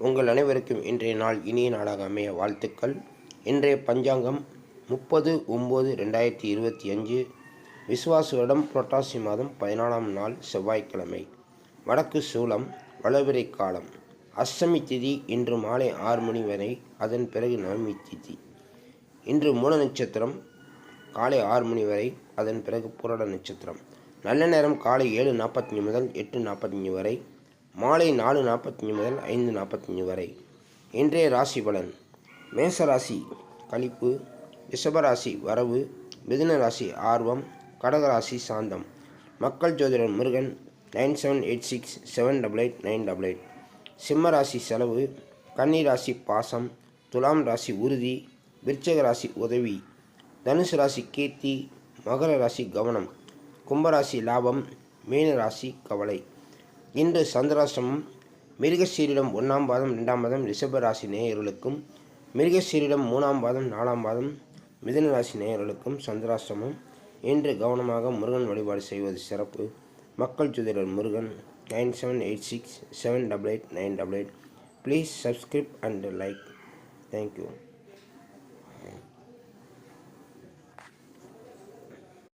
உங்கள் அனைவருக்கும் இன்றைய நாள் இனிய நாளாக அமைய வாழ்த்துக்கள். இன்றைய பஞ்சாங்கம் 30/9/2025 விசுவாச வருடம் புரட்டாசி மாதம் 14ஆம் நாள் செவ்வாய்க்கிழமை. வடக்கு சூலம், வளவிரை காலம். அஷ்டமி திதி இன்று மாலை 6 மணி வரை, அதன் பிறகு நவமி திதி. இன்று மூல நட்சத்திரம் காலை 6 மணி வரை, அதன் பிறகு புரட நட்சத்திரம். நல்ல நேரம் காலை 7:45 முதல் 8:45 வரை, மாலை 4:45 முதல் 5:45 வரை. இன்றைய ராசி பலன்: மேசராசி களிப்பு, ரிஷபராசி வரவு, மிதுன ராசி ஆர்வம், கடகராசி சாந்தம். மக்கள் ஜோதிடர் முருகன் 9786788988. சிம்ம ராசி செலவு, கன்னி ராசி பாசம், துலாம் ராசி உறுதி, விருச்சிக ராசி உதவி, தனுசு ராசி கீர்த்தி, மகர ராசி கவனம், கும்பராசி லாபம், மீன ராசி கவலை. இன்று சந்திராஷ்டமம். மிருகசீரிடம் 1ஆம் பாதம் 2ஆம் பாதம் ரிஷப ராசி நேயர்களுக்கும், மிருகசீரிடம் 3ஆம் பாதம் 4ஆம் பாதம் மிதுன ராசி நேயர்களுக்கும் சந்திராஷ்டமம். இன்று கவனமாக முருகன் வழிபாடு செய்வது சிறப்பு. மக்கள் ஜோதிடர் Murugan 9786788988. Please subscribe and like. Thank you.